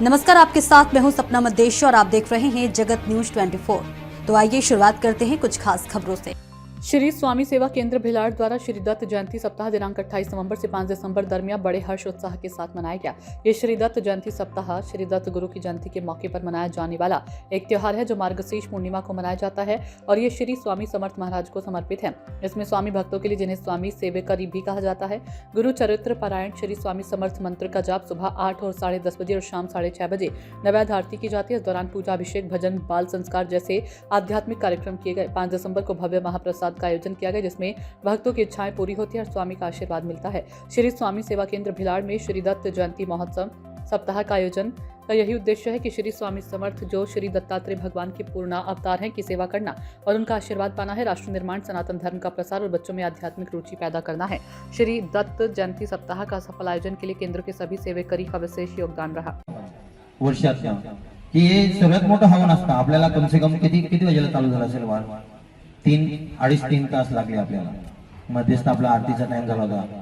नमस्कार, आपके साथ मैं हूं सपना मदेश और आप देख रहे हैं जगत न्यूज 24। तो आइए शुरुआत करते हैं कुछ खास खबरों से। श्री स्वामी सेवा केंद्र भिलाड़ द्वारा श्री दत्त जयंती सप्ताह दिनांक 28 नवंबर से 5 दिसंबर दरमियान बड़े हर्ष उत्साह के साथ मनाया गया। ये श्री दत्त जयंती सप्ताह श्री दत्त गुरु की जयंती के मौके पर मनाया जाने वाला एक त्योहार है जो मार्गशीर्ष पूर्णिमा को मनाया जाता है और ये श्री स्वामी समर्थ महाराज को समर्पित है। इसमें स्वामी भक्तों के लिए जिन्हें स्वामी सेवकरी भी कहा जाता है, गुरु चरित्र पारायण श्री स्वामी समर्थ मंत्र का जाप सुबह 8 और 10:30 बजे और शाम 6:30 बजे नैवेद्य आरती की जाती है। इस दौरान पूजा, अभिषेक, भजन, बाल संस्कार जैसे आध्यात्मिक कार्यक्रम किए गए। 5 दिसंबर को भव्य महाप्रसाद का आयोजन किया गया जिसमें भक्तों की इच्छाएं पूरी होती है और स्वामी का आशीर्वाद मिलता है। श्री स्वामी सेवा केंद्र भिलाड़ में श्री दत्त जयंती महोत्सव सप्ताह का आयोजन का यही उद्देश्य है कि श्री स्वामी समर्थ जो श्री दत्तात्रेय भगवान के पूर्ण अवतार हैं की सेवा करना और उनका आशीर्वाद पाना है। राष्ट्र निर्माण, सनातन धर्म का प्रसार और बच्चों में आध्यात्मिक रुचि पैदा करना है। श्री दत्त जयंती सप्ताह का सफल आयोजन के लिए केंद्र के सभी सेवेकरी का विशेष योगदान रहा। वर्षात की हे सगळ्यात मोठं हवन असतं आपल्याला, कम से कम किती वाजेला चालू झाला असेल वार? 3-3.5 तास लागले आपल्याला, मध्येच आपला आरतीचा टाइम झाला होता।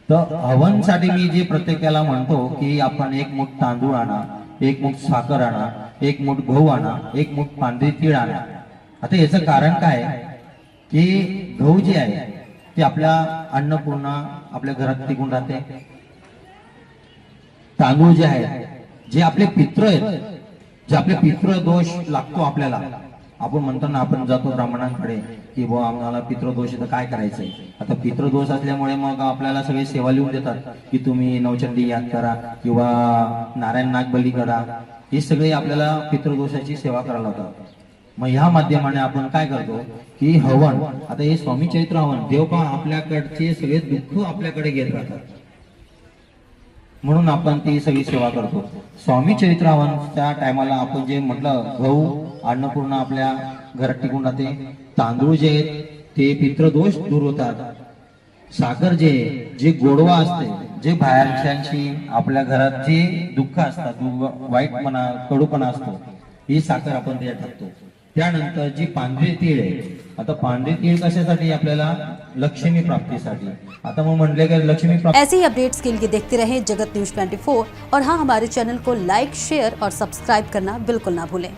तर हवन साठी मी जे प्रत्येकाला म्हणतो की आपण एक मूठ तांदूळ आणा, एक मूठ साखर आणा, एक मूठ गहू आणा, एक मूठ पांढरी तीळ आणा। आता याचं कारण काय की गहू जे आहे ते आपल्या अन्नपूर्णा आपल्या घरात टिकून राहते। तांदूळ जे आहे जे आपले पितृ आहेत, जे आपले पितृ दोष लागतो आपल्याला, आपण म्हणतो ना, आपण जातो ब्राह्मणांकडे की बुवा आम्हाला पितृदोष आहे तर काय करायचंय। आता पितृदोष असल्यामुळे मग आपल्याला सगळे सेवा लिहून देतात की तुम्ही नवचंडी याद करा किंवा नारायण नाग बली करा। हे सगळे आपल्याला पितृदोषाची सेवा करायला होतात। मग ह्या माध्यमाने आपण काय करतो की हवन, आता हे स्वामी चरित्र हवन, देव का आपल्याकडचे सगळे दुःख आपल्याकडे घेत राहतात म्हणून आपण ती सगळी सेवा करतो। स्वामी चरित्र हवनच्या टायमाला आपण जे म्हटलं, गहू अन्नपूर्णा आपल्या घरात टिकून राहते, तांदूळ जे आहेत ते पितृदोष दूर होतात, साखर जे गोडवा असते, जे बाहेरच्यांशी आपल्या घरात जे दुःख असतात, वाईटपणा, कडूपणा असतो, ही साखर आपण त्यात टाकतो। त्यानंतर जी पांढरी तीळ आहे, आता पांढरी तीळ कशासाठी? आपल्याला लक्ष्मी प्राप्तीसाठी। आता मग म्हटले की लक्ष्मी प्राप्ती। ऐसे ही अपडेट्स के लिए देखते रहें जगत न्यूज 24 और हाँ, हमारे चैनल को लाइक, शेयर और सब्सक्राइब करना बिल्कुल ना भूलें।